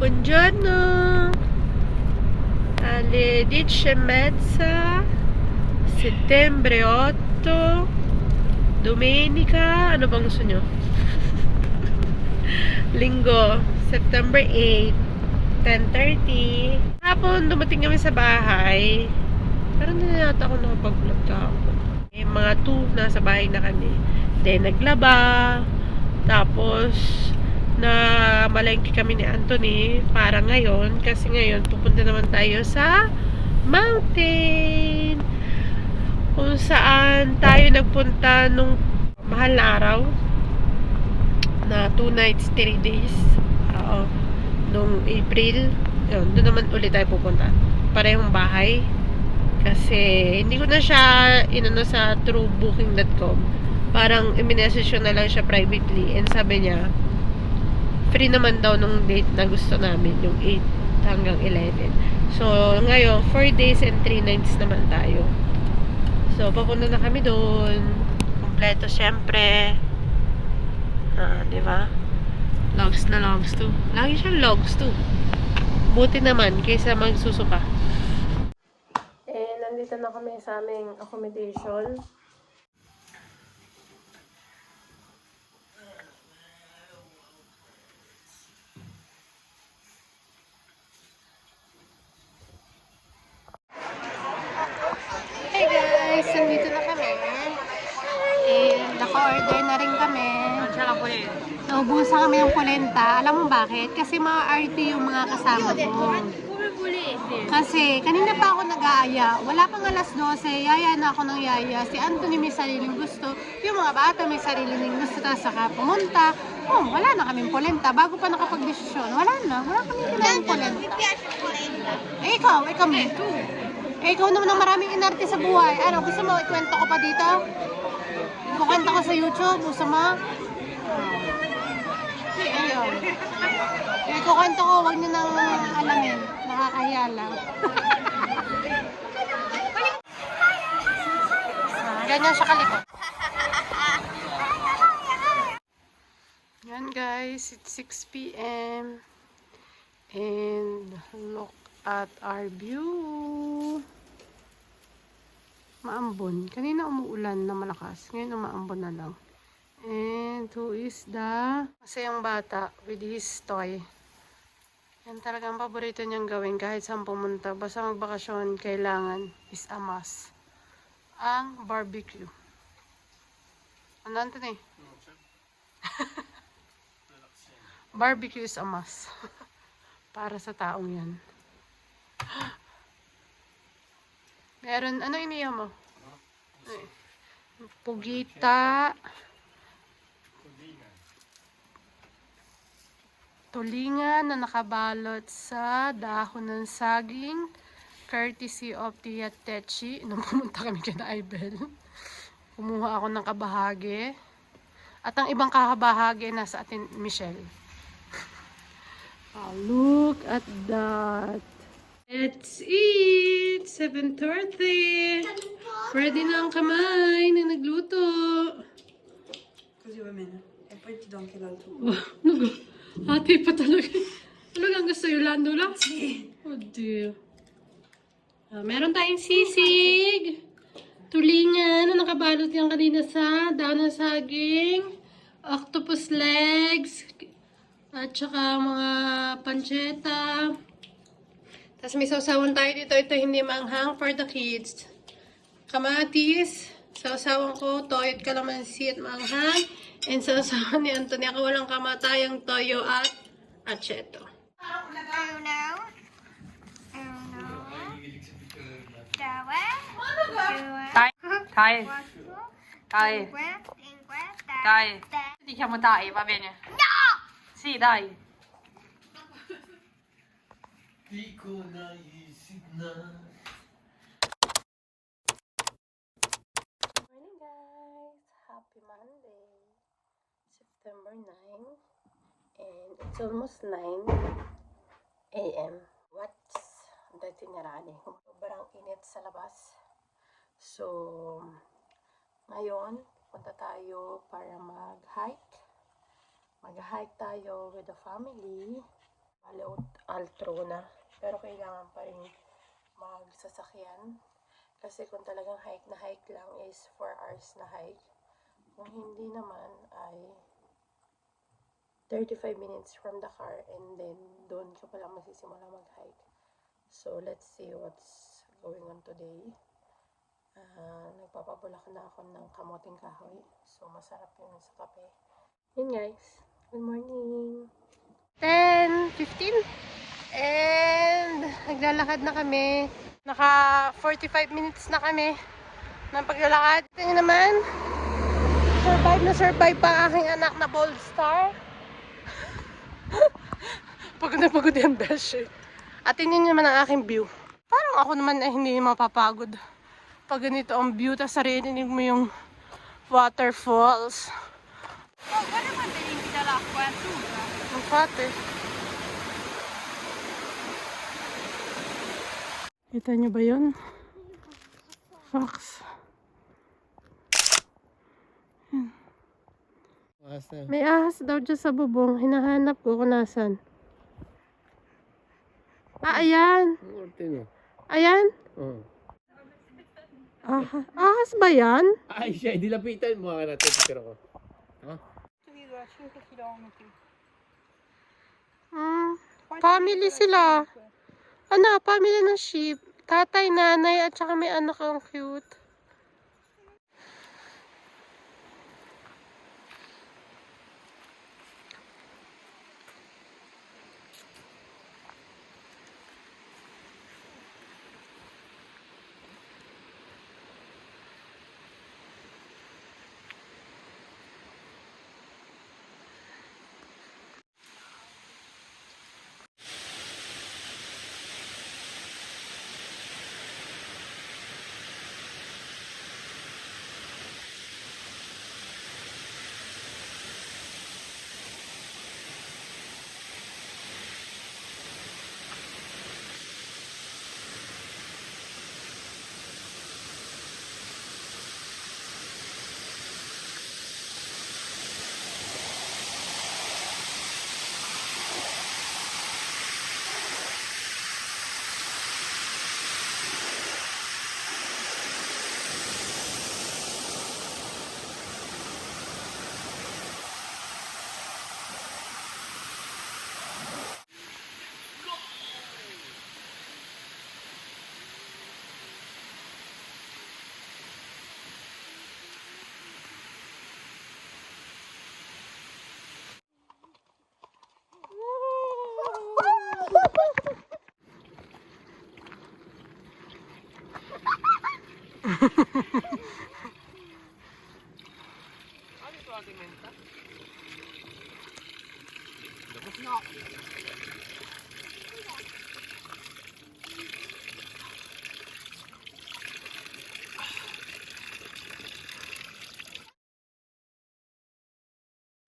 Buongiorno! Alle 10:30, settembre 8, domenica, ano bang gusto nyo? Linggo, September 8, 10:30. Hapon, dumating kami sa bahay. Parang hindi na yata ako nakapag-vlog kahapon. Mga 2, nasa bahay na kami. Then, naglaba. Tapos, na malengke kami ni Anthony para ngayon. Kasi ngayon, pupunta naman tayo sa mountain. Kung saan tayo nagpunta nung mahal na araw. Na 2 nights, 3 days. Oo. Nung April. Yun, doon naman ulit tayo pupunta. Parehong bahay. Kasi, hindi ko na siya inano sa through booking.com. Parang i-message na lang siya privately. And sabi niya, free naman daw nung date na gusto namin. Yung 8 hanggang 11. So, ngayon, 4 days and 3 nights naman tayo. So, papunta na kami doon. Kompleto, syempre. Di ba? Logs na logs to. Lagi siyang logs to. Buti naman, kaysa magsusuka. Nandito na kami sa aming accommodation. Hey guys! Nandito na kami. Naka-order na rin kami. Naubusan kami ng polenta. Alam mo bakit? Kasi mga RT yung mga kasama ko. Kasi, kanina pa ako nag-aaya. Wala pang alas 12, yaya na ako ng yaya. Si Anthony may sariling gusto. Yung mga bata may sariling gusto. Tapos saka pumunta. Wala na kaming polenta. Bago pa nakapag-desisyon. Wala kaming kinaing polenta. Ikaw may. Ikaw naman ang maraming inarte sa buhay. Ano, gusto mo ikwento ko pa dito? Ikukwento ko sa YouTube. Gusto mo? Ayun. Ikukwento ko, huwag nyo nang alamin. Nakakahiya lang. Ganyan siya kalikot. Yan guys, it's 6 p.m. And look at our view. Maambon. Kanina umuulan na malakas. Ngayon umaambon na lang. And who is the masayang bata with his toy. Yan talagang paborito niyang gawin kahit saan pumunta. Basta magbakasyon, kailangan is a must. Ang barbecue. Ano Anthony? Barbecue is a must. Para sa taong yan. Meron, ano iniya mo? Pugita. Tulingan na nakabalot sa dahon ng saging. Courtesy of Tia Techi. Nung pumunta kami kina Ibel. Kumuha ako ng kabahagi. At ang ibang kakabahagi nasa atin Michelle. Look at that. Let's eat! 7:30. Ready na ang kamay na nagluto. Così va bene. E poi ti do anche l'altro. Hati pa talaga. Talagang gusto yung lando lang? Sì. Oh dear. Meron tayong sisig. Tulingan na nakabalot yan kanina sa daon ng saging. Octopus legs. At saka mga pancetta. Tapos may sausawan tayo dito. Ito hindi manghang for the kids. Kamatis. Sausawan ko, toyo at kalamansi at manghang. And sausawan ni Anthony. Ako walang kamatayang toyo at aceto. Dai, diciamo dai, va bene? No! Sì, dai. Di ko naisip na. Morning guys! Happy Monday! September 9 and it's almost 9 a.m. What's the tinirani? Sobrang init sa labas. So, ngayon, punta tayo para mag-hike. Mag-hike tayo with the family. Altrona. Pero kailangan pa rin magsasakyan. Kasi kung talagang hike na hike lang is 4 hours na hike. Kung hindi naman ay 35 minutes from the car and then doon ka palang magsisimula mag-hike. So, let's see what's going on today. Nagpapabulak na ako ng kamoting kahoy. So, masarap yun sa kape. Yun guys. Good morning. 10:15 and naglalakad na kami. Naka 45 minutes na kami ng paglalakad. Ito nyo naman, survive pa ang aking anak na Bold Star. Pagod na pagod yan, besh. At tingnan nyo naman ang aking view. Parang ako naman ay hindi mapapagod. Pag ganito ang view, tas sarilinig mo yung waterfalls. Oh, guarda quante limpida l'acqua, è azzurra. Infatti. Kita nyo ba yun? Fox. May ahas daw dyan sa bubong. Hinahanap ko kung nasan. Ah, ayan. Ayan? Oh. Ahas ba yan? Ay, siya, dilapitan mo ka natin. Pero ko. Family sila. Ano, family ng sheep. Tatay, nanay, at saka may anak ang cute.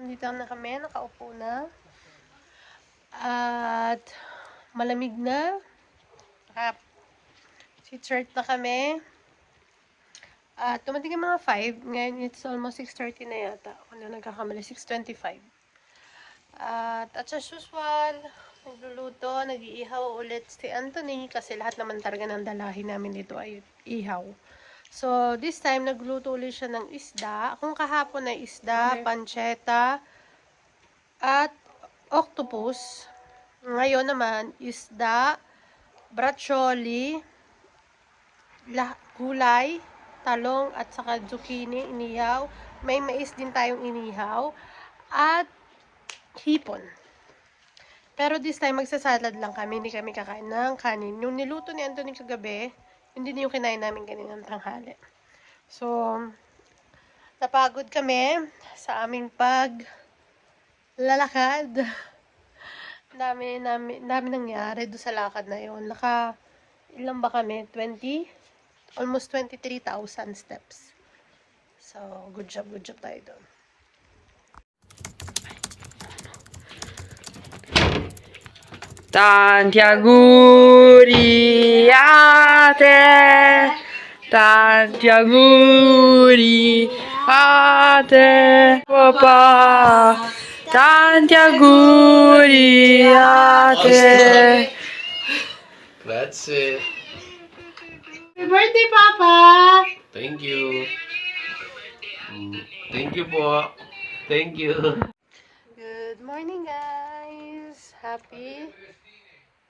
Nandito na kami, nakaupo na. At malamig na. Sit-shirt na kami. At tumating ang mga 5. Ngayon it's almost 6:30 na yata. Kung na nagkakamali, 6:25. At as usual, nagluluto, nag-iihaw ulit si Anthony kasi lahat naman talaga ng dalahin namin dito ay ihaw. So, this time, nagluto ulit siya ng isda. Kung kahapon ay isda, pancetta, at octopus. Ngayon naman, isda, braccioli, gulay, talong, at saka zucchini, inihaw. May mais din tayong inihaw. At hipon. Pero this time, magsasalad lang kami. Hindi kami kakain ng kanin. Yung niluto ni Anthony kagabi, hindi din yung kinain namin kaninang tanghali. So, napagod kami sa aming paglalakad. Dami nangyari doon sa lakad na yun. Ilan ba kami? 20? Almost 23,000 steps. So, good job tayo doon. Tanti auguri a te, tanti auguri a te, papà. tanti auguri a te. Grazie. Happy birthday, Papa! Thank you. Thank you po. Thank you. Good morning, guys! Happy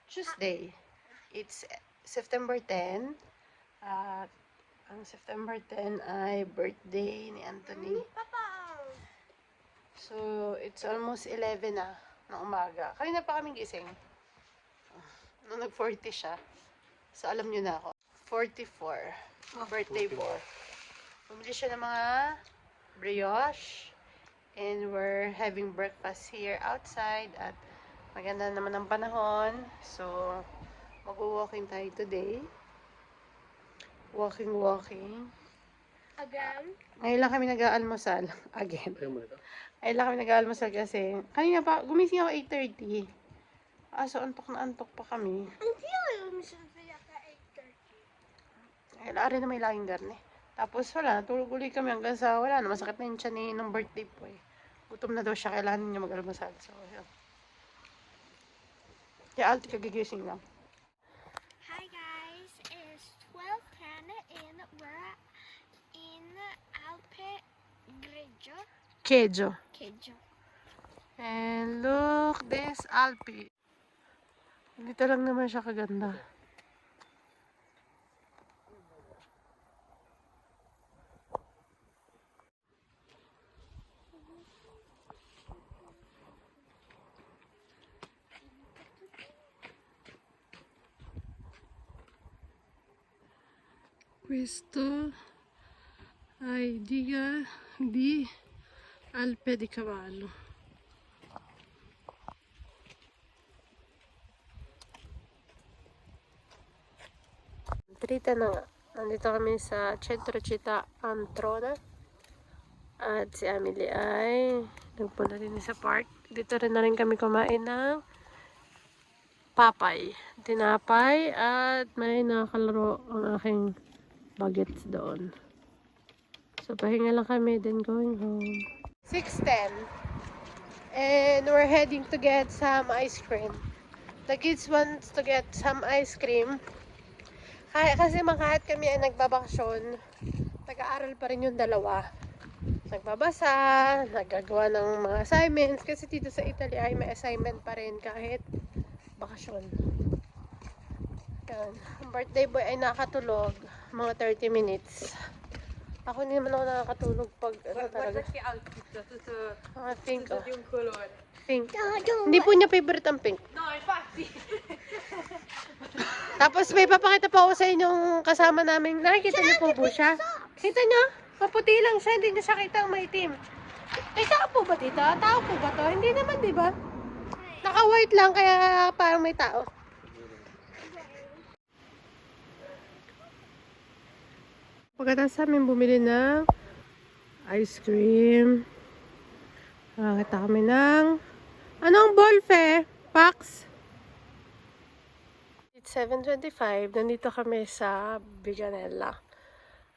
Tuesday. It's September 10. At ang September 10 ay birthday ni Anthony. So, it's almost 11 na ng umaga. Kanina pa kaming gising. Nung nag-40 siya. So, alam nyo na ako. 44. Birthday boy. Bumili siya ng mga brioche. And we're having breakfast here outside. At maganda naman ang panahon. So, mag-walking tayo today. Walking. Again? Ngayon lang kami nag-aalmusal. Again. Ayaw mo na ito? Ngayon lang kami nag-aalmusal kasi kanina pa, gumising ako 8:30. So, antok na antok pa kami. Hindi ako misafaya ka 8:30. Ay, laari na may laging garne. Tapos wala, natulog ulit kami hanggang sa wala na. Masakit na yung tiyan ni nung birthday po eh. Gutom na daw siya, kailangan niya mag-almusal. So, yun. Kaya alti kagigising lang. Hi guys, it's 12:10 and we're in Alpe Greggio. Kejo. And And look, this Alpi. Dito lang naman siya kaganda. Questo ai diga di Alpe di Cavallo. Trita na nga. Nandito kami sa Centro Città Antrona. At si Emily ay nagpunta din sa park. Dito rin na rin kami kumain ng papay. Tinapay at may nakakalaro ang aking bagets doon. So, pahinga lang kami, then going home. 6:10. And we're heading to get some ice cream. The kids wants to get some ice cream. Kasi kahit kami ay nagbabakasyon, nag-aaral pa rin yung dalawa. Nagbabasa, nagagawa ng mga assignments. Kasi dito sa Italy ay may assignment pa rin kahit bakasyon. Yan. Ang birthday boy ay nakatulog mga 30 minutes. Ako hindi naman ako nakakatulog pag ano talaga. Pink. Pink. Hindi po niya favorite ang pink. No, infatti. Tapos may papakita pa ako sa inyong kasama namin. Nakikita niyo po siya? Kita niyo? Maputi lang siya. Hindi niyo siya kita ang maitim. Ay, tao po ba dito? Tao po ba to? Hindi naman, di ba? Naka-white lang kaya parang may tao. Pagkatapos namin bumili ng ice cream. Nakakita kami ng anong bolfe? Pax? It's 7:25. Nandito kami sa Biganella.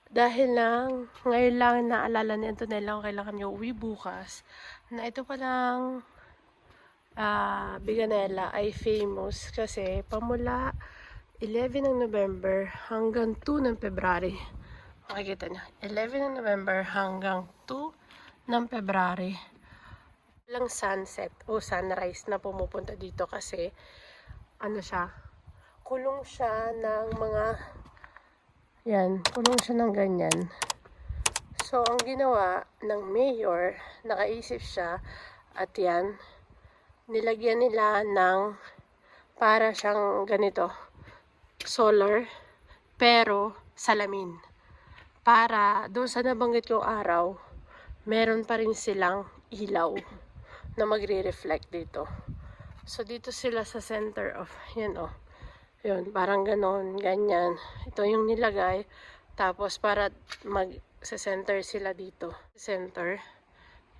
Dahil lang, ngayon lang naalala ni Antonella kung kailan kami uwi bukas, na ito palang Biganella ay famous kasi pamula 11 ng November hanggang 2 ng February. Makikita niyo, 11 ng November hanggang 2 ng February. Walang sunset o sunrise na pumupunta dito kasi ano siya, kulong siya ng mga kulong siya ng ganyan. So, ang ginawa ng mayor, nakaisip siya at yan, nilagyan nila ng para siyang ganito, solar, pero salamin. Para doon sa nabanggit yung araw, meron pa rin silang ilaw na magre-reflect dito. So, dito sila sa center of, yan o. Yun, parang ganon, ganyan. Ito yung nilagay. Tapos, para mag-center sila dito. Center.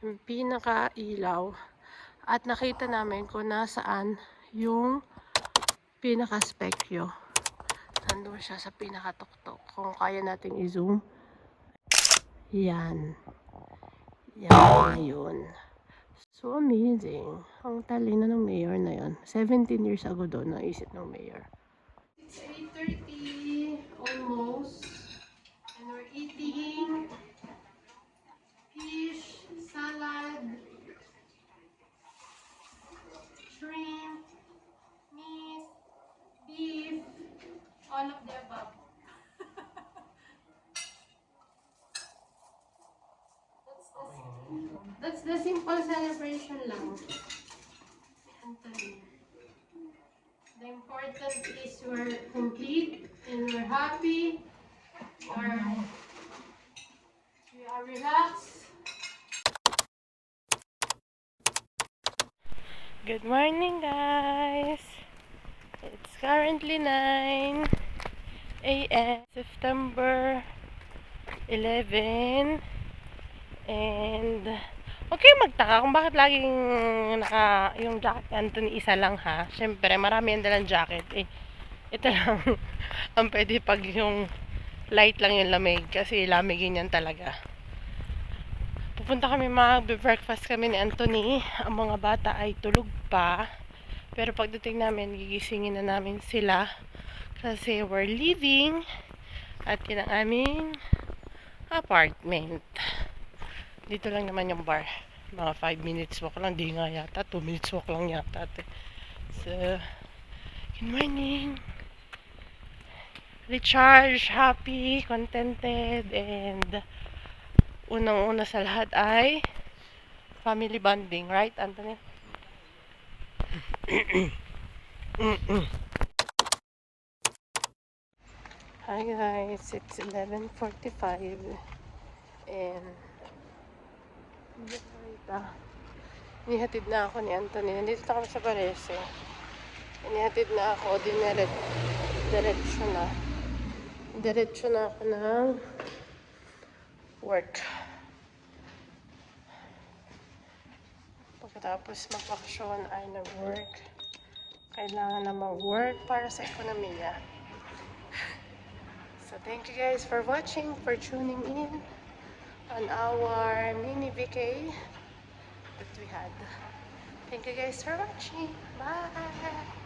Yung pinaka-ilaw. At nakita namin kung nasaan yung pinaka-spekyo. Nandun siya sa pinaka-tuktok. Kung kaya natin i-zoom. Yan. Yan na yun. So amazing. Ang talino ng mayor na yon. 17 years ago doon naisip ng mayor. It's 8:30 almost. And we're eating fish, salad, shrimp, meat, beef, all of the above. That's the simple celebration lang. Anthony. The important is we're complete and we're happy. We are relaxed. Good morning, guys. It's currently 9 a.m. September 11. And okay, magtaka kung bakit laging yung jacket Anthony isa lang ha. Syempre, marami yung dalang jacket. Ito lang ang pwede pag yung light lang yung lamig kasi lamigin yan talaga. Pupunta kami, mag-breakfast kami ni Anthony. Ang mga bata ay tulog pa. Pero pagdating namin, gigisingin na namin sila kasi we're leaving at yun ang aming apartment. Dito lang naman yung bar. Mga 5 minutes walk lang. Di nga yata. 2 minutes walk lang yata. So, good morning. Recharge, happy, contented, and unang-una sa lahat ay family bonding. Right, Anthony? Hi guys, it's 11:45 and inihatid na ako ni Anthony. Nandito na kami sa Varese. Inihatid na ako. Diretso na ako ng work. Pagkatapos magbakasyon ay nag-work. Kailangan na mag-work para sa ekonomiya. So thank you guys for watching, for tuning in on our mini vacay that we had. Thank you guys for watching. Bye!